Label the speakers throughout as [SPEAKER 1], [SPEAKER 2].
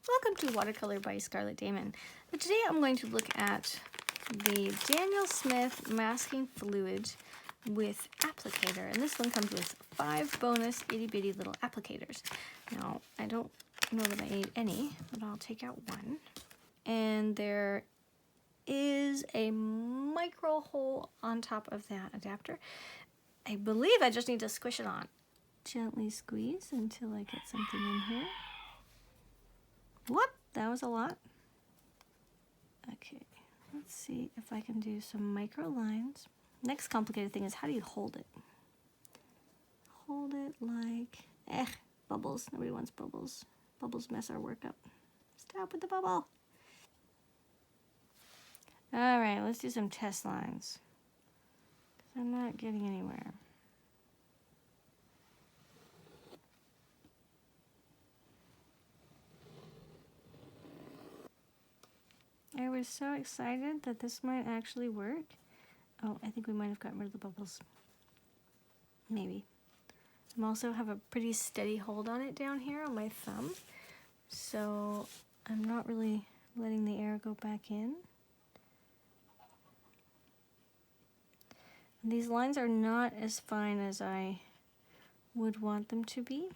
[SPEAKER 1] Welcome to Watercolor by Scarlett Damen. Today I'm going to look at the Daniel Smith masking fluid with applicator, and this one comes with 5 bonus itty bitty little applicators. Now I don't know that I need any, but I'll take out one. And there is a micro hole on top of that adapter. I believe I just need to squish it on. Gently squeeze until I get something in here. Whoop, that was a lot. Okay, let's see if I can do some micro lines. Next complicated thing is, how do you hold it? Hold it like, bubbles. Nobody wants bubbles. Bubbles mess our work up. Stop with the bubble. All right, let's do some test lines. 'Cause I'm not getting anywhere. I was so excited that this might actually work. Oh, I think we might have gotten rid of the bubbles. Maybe. I also have a pretty steady hold on it down here on my thumb, so I'm not really letting the air go back in. And these lines are not as fine as I would want them to be.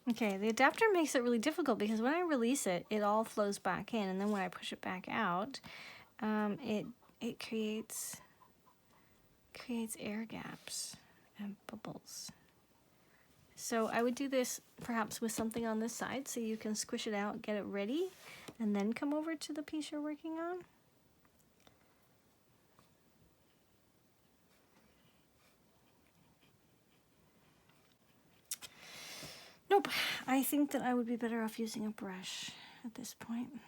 [SPEAKER 1] Okay, the adapter makes it really difficult because when I release it, it all flows back in, and then when I push it back out, it creates air gaps and bubbles. So I would do this perhaps with something on this side so you can squish it out, get it ready, and then come over to the piece you're working on. Nope, I think that I would be better off using a brush at this point,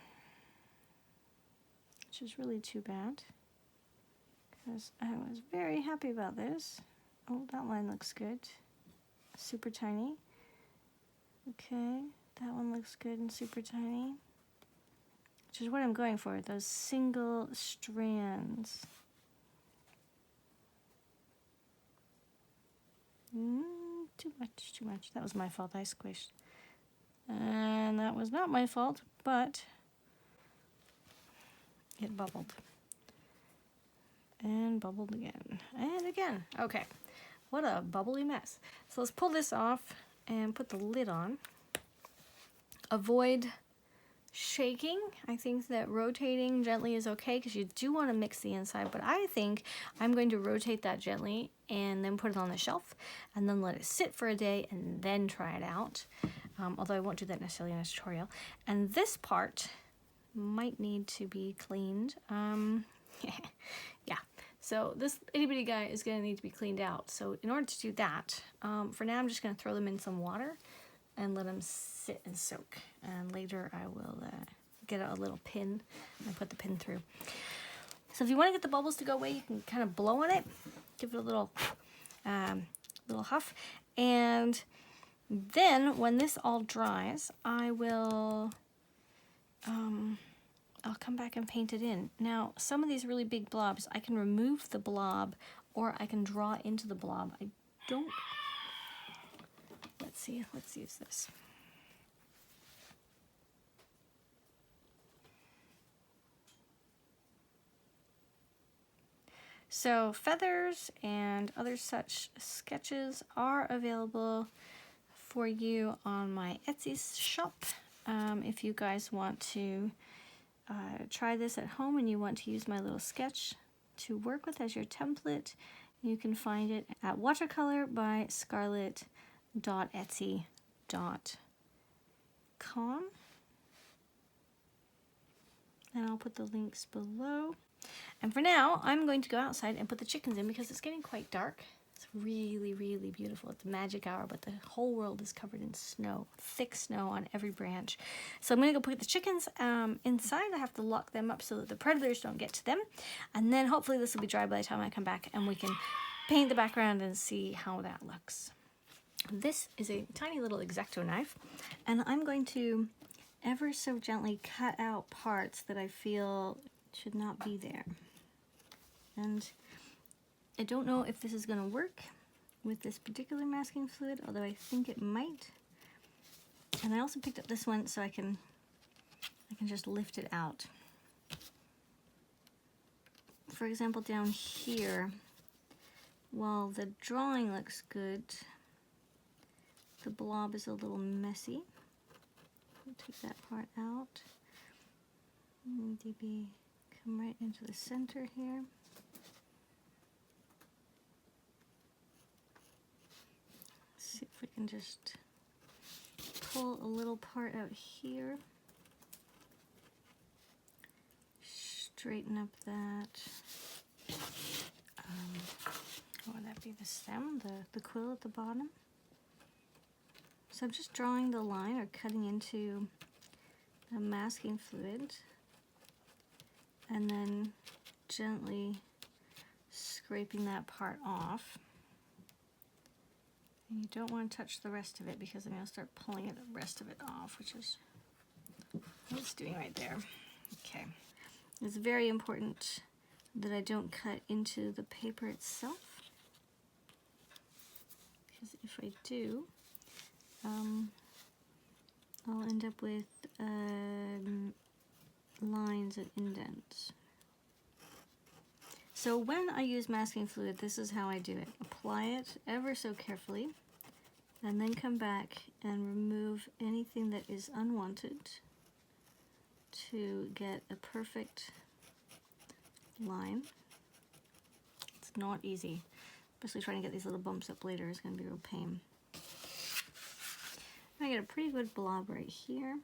[SPEAKER 1] which is really too bad because I was very happy about this. Oh, that line looks good. Super tiny. Okay, that one looks good and super tiny, which is what I'm going for, those single strands. Too much, too much. That was my fault, I squished. And that was not my fault, but it bubbled. And bubbled again. And again. Okay, what a bubbly mess. So let's pull this off and put the lid on. Avoid shaking. I think that rotating gently is okay because you do want to mix the inside, but I think I'm going to rotate that gently and then put it on the shelf and then let it sit for a day and then try it out, although I won't do that necessarily in a tutorial. And this part might need to be cleaned. Yeah, so this itty bitty guy is going to need to be cleaned out. So in order to do that, for now I'm just going to throw them in some water and let them sit and soak. And later I will get a little pin and put the pin through. So if you want to get the bubbles to go away, you can kind of blow on it, give it a little huff. And then when this all dries, I will, I'll come back and paint it in. Now, some of these really big blobs, I can remove the blob or I can draw into the blob. I don't, let's see, let's use this. So feathers and other such sketches are available for you on my Etsy shop. If you guys want to try this at home and you want to use my little sketch to work with as your template, you can find it at Watercolor by Scarlett.etsy.com. And I'll put the links below. And for now, I'm going to go outside and put the chickens in because it's getting quite dark. It's really, really beautiful. It's magic hour, but the whole world is covered in snow, thick snow on every branch. So I'm going to go put the chickens inside. I have to lock them up so that the predators don't get to them. And then hopefully this will be dry by the time I come back and we can paint the background and see how that looks. This is a tiny little X-Acto knife, and I'm going to ever so gently cut out parts that I feel should not be there. And I don't know if this is going to work with this particular masking fluid, although I think it might. And I also picked up this one so I can just lift it out. For example, down here, while the drawing looks good, the blob is a little messy. I'll take that part out. Maybe come right into the center here. See if we can just pull a little part out here. Straighten up that. What would that be? The stem, the quill at the bottom. So I'm just drawing the line or cutting into the masking fluid and then gently scraping that part off. And you don't want to touch the rest of it because then you'll start pulling the rest of it off, which is what it's doing right there. Okay. It's very important that I don't cut into the paper itself, because if I do, I'll end up with lines and indents. So when I use masking fluid, this is how I do it. Apply it ever so carefully, and then come back and remove anything that is unwanted to get a perfect line. It's not easy, especially trying to get these little bumps up later is going to be a real pain. I get a pretty good blob right here.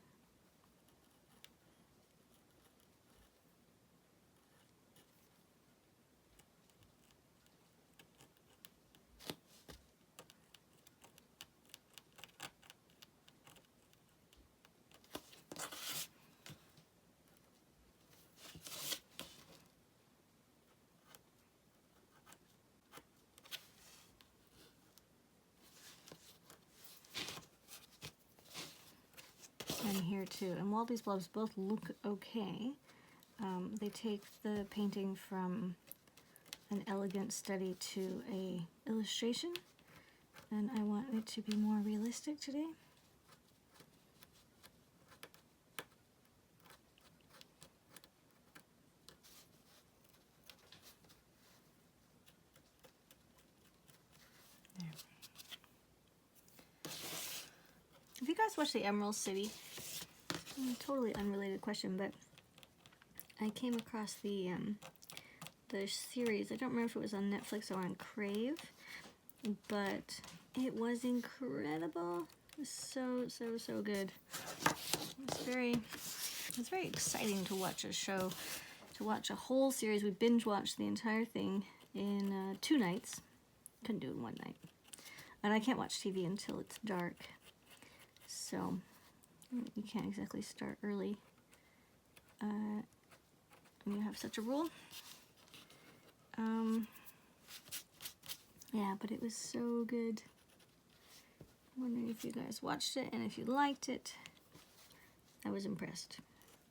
[SPEAKER 1] And here too. And while these blobs both look okay, they take the painting from an elegant study to a illustration, and I want it to be more realistic today. There. Have you guys watched The Emerald City? Totally unrelated question, but I came across the series. I don't remember if it was on Netflix or on Crave, but it was incredible. It was so good. It's very exciting to watch a show, to watch a whole series. We binge watched the entire thing in 2 nights. Couldn't do it in 1 night. And I can't watch TV until it's dark, so you can't exactly start early when you have such a rule. Yeah, but it was so good. I'm wondering if you guys watched it and if you liked it. I was impressed.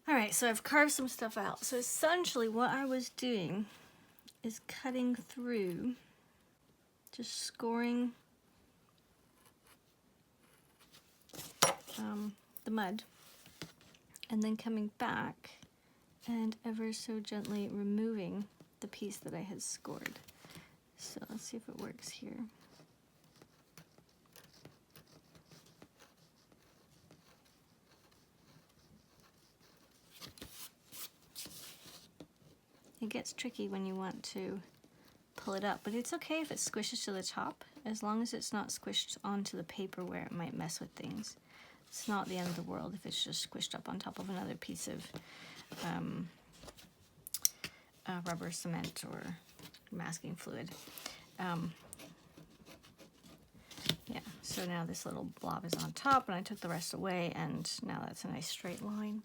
[SPEAKER 1] Alright, so I've carved some stuff out. So essentially what I was doing is cutting through, just scoring the mud, and then coming back and ever so gently removing the piece that I had scored. So let's see if it works here. It gets tricky when you want to pull it up, but it's okay if it squishes to the top, as long as it's not squished onto the paper where it might mess with things. It's not the end of the world if it's just squished up on top of another piece of rubber, cement, or masking fluid. Yeah, so now this little blob is on top, and I took the rest away, and now that's a nice straight line.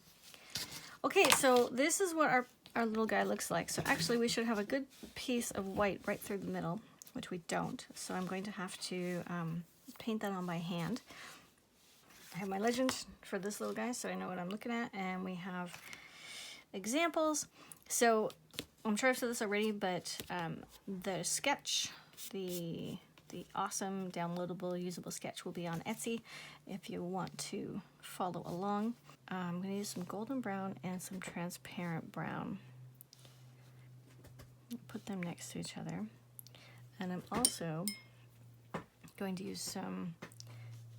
[SPEAKER 1] Okay, so this is what our little guy looks like. So actually we should have a good piece of white right through the middle, which we don't. So I'm going to have to paint that on by hand. I have my legend for this little guy, so I know what I'm looking at, and we have examples. So I'm sure I've said this already, but the sketch, the the awesome downloadable usable sketch will be on Etsy if you want to follow along. I'm going to use some golden brown and some transparent brown. Put them next to each other. And I'm also going to use some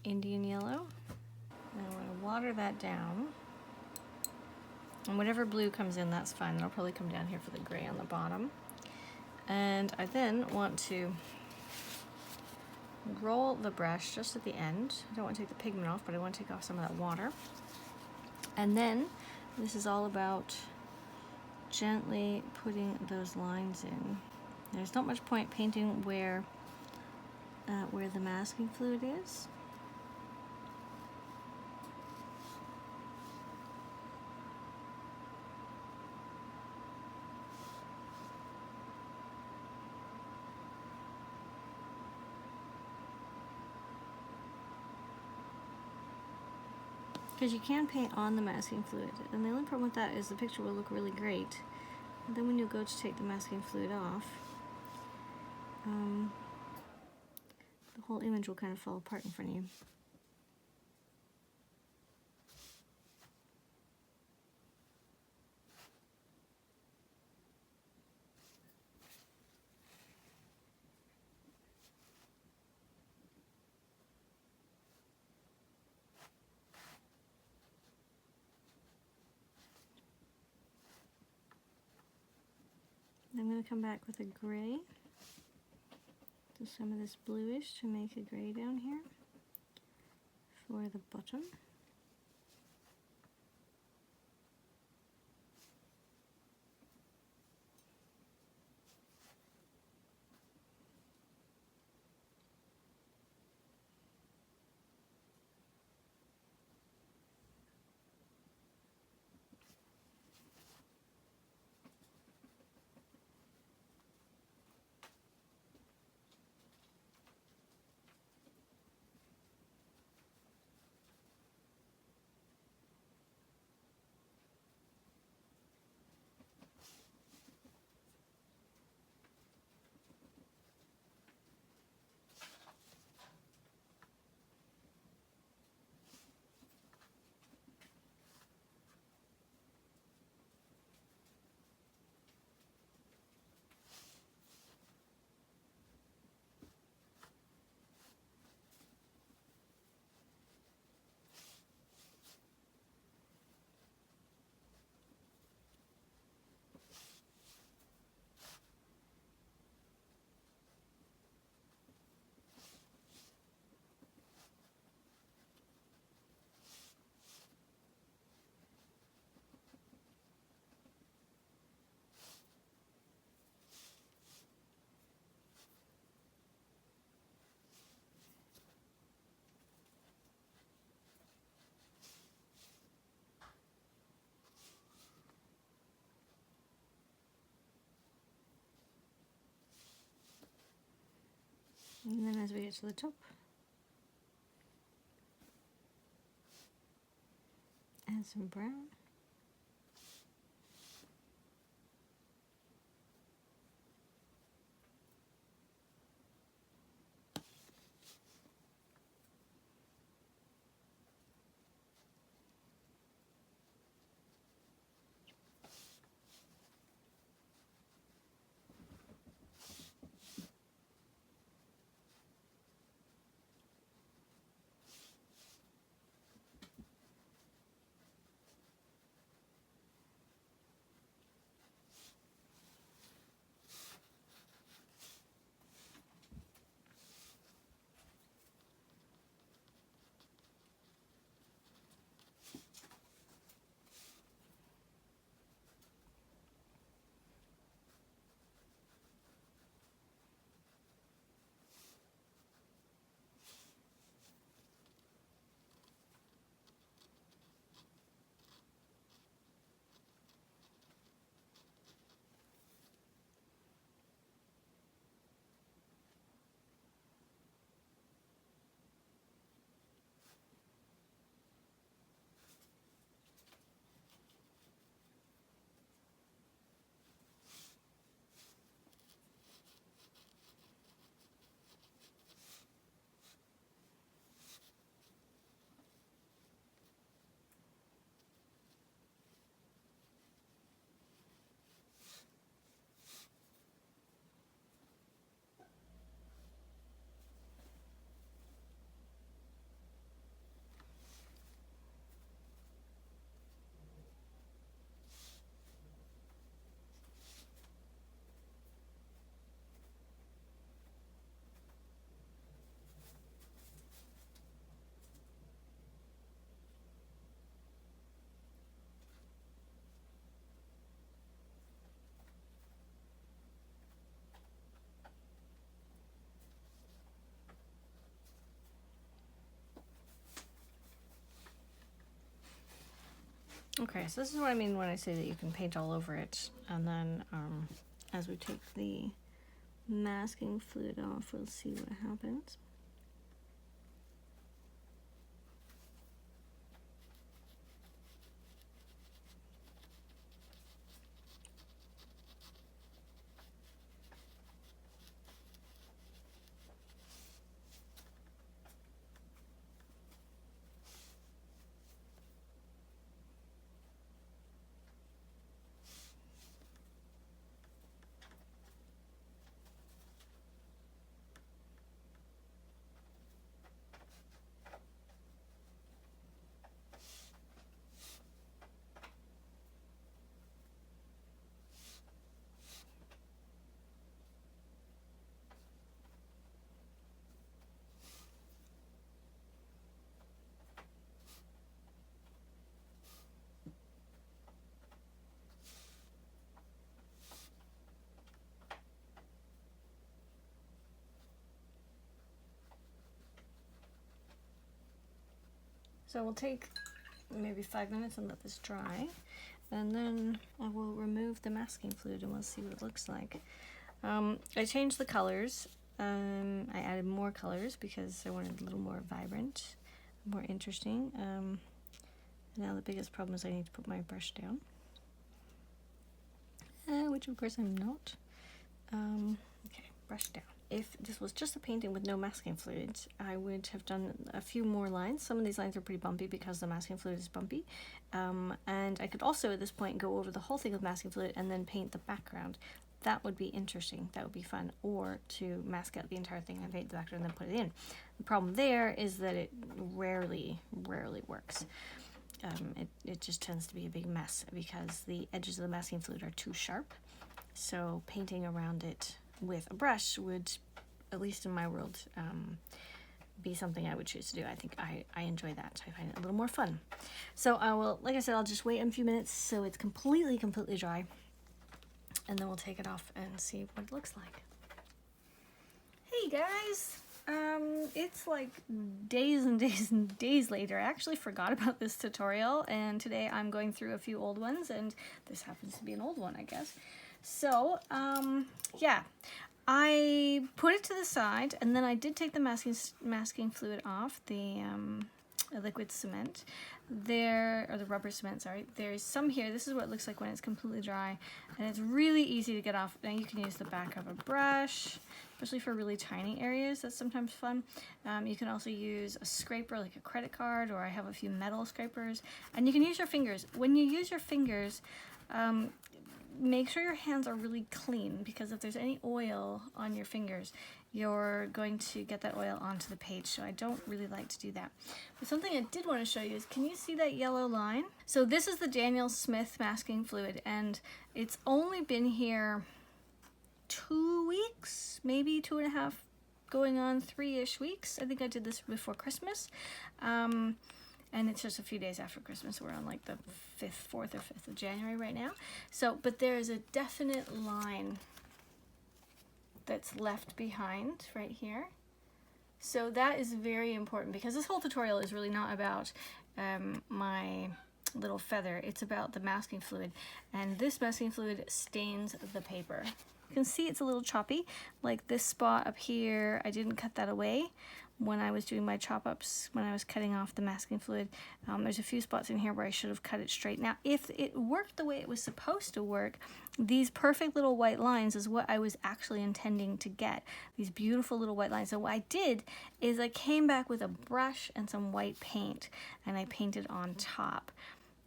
[SPEAKER 1] Indian yellow. And I'm going to water that down. And whatever blue comes in, that's fine. That'll probably come down here for the gray on the bottom. And I then want to roll the brush just at the end. I don't want to take the pigment off, but I want to take off some of that water. And then this is all about gently putting those lines in. There's not much point painting where the masking fluid is. Because you can paint on the masking fluid, and the only problem with that is the picture will look really great. And then when you go to take the masking fluid off, the whole image will kind of fall apart in front of you. I'm going to come back with a gray, so some of this bluish to make a gray down here for the bottom. And then as we get to the top, add some brown. Okay, so this is what I mean when I say that you can paint all over it, and then as we take the masking fluid off, we'll see what happens. So we'll take maybe 5 minutes and let this dry, and then I will remove the masking fluid and we'll see what it looks like. I changed the colors. I added more colors because I wanted a little more vibrant, more interesting. Now the biggest problem is I need to put my brush down, which of course I'm not. Okay, brush down. If this was just a painting with no masking fluid, I would have done a few more lines. Some of these lines are pretty bumpy because the masking fluid is bumpy. And I could also at this point go over the whole thing with masking fluid and then paint the background. That would be interesting, that would be fun. Or to mask out the entire thing and paint the background and then put it in. The problem there is that it rarely works. It just tends to be a big mess because the edges of the masking fluid are too sharp. So painting around it with a brush would, at least in my world, be something I would choose to do. I think I enjoy that. I find it a little more fun. So I will, like I said, I'll just wait a few minutes so it's completely dry, and then we'll take it off and see what it looks like. Hey guys! It's like days and days and days later. I actually forgot about this tutorial, and today I'm going through a few old ones, and this happens to be an old one, I guess. So, yeah, I put it to the side, and then I did take the masking fluid off, the liquid cement. Or the rubber cement, sorry. There's some here. This is what it looks like when it's completely dry, and it's really easy to get off. Now you can use the back of a brush, especially for really tiny areas. That's sometimes fun. You can also use a scraper like a credit card, or I have a few metal scrapers, and you can use your fingers. When you use your fingers, make sure your hands are really clean, because if there's any oil on your fingers, you're going to get that oil onto the page, so I don't really like to do that. But something I did want to show you is, can you see that yellow line? So this is the Daniel Smith masking fluid, and it's only been here 2 weeks, maybe 2.5, going on 3-ish weeks. I think I did this before Christmas. And it's just a few days after Christmas. We're on like the 4th or 5th of January right now. So, but there is a definite line that's left behind right here. So that is very important, because this whole tutorial is really not about my little feather. It's about the masking fluid. And this masking fluid stains the paper. You can see it's a little choppy. Like this spot up here, I didn't cut that away when I was doing my chop-ups, when I was cutting off the masking fluid. There's a few spots in here where I should have cut it straight. Now, if it worked the way it was supposed to work, these perfect little white lines is what I was actually intending to get. These beautiful little white lines. So what I did is I came back with a brush and some white paint, and I painted on top.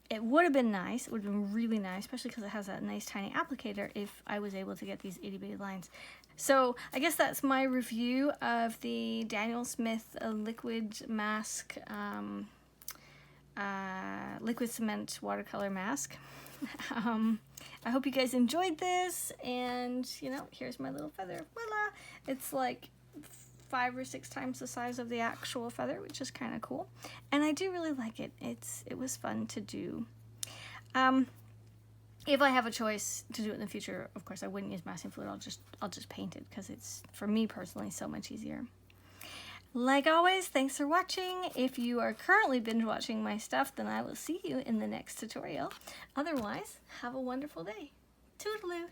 [SPEAKER 1] It would have been nice, it would have been really nice, especially because it has that nice tiny applicator, if I was able to get these itty bitty lines. So I guess that's my review of the Daniel Smith liquid mask, liquid cement watercolor mask. I hope you guys enjoyed this, and you know, here's my little feather. Voila! It's like 5 or 6 times the size of the actual feather, which is kind of cool, and I do really like it. It was fun to do. If I have a choice to do it in the future, of course I wouldn't use masking fluid. I'll just paint it, because it's, for me personally, so much easier. Like always, thanks for watching. If you are currently binge watching my stuff, then I will see you in the next tutorial. Otherwise, have a wonderful day. Toodaloo!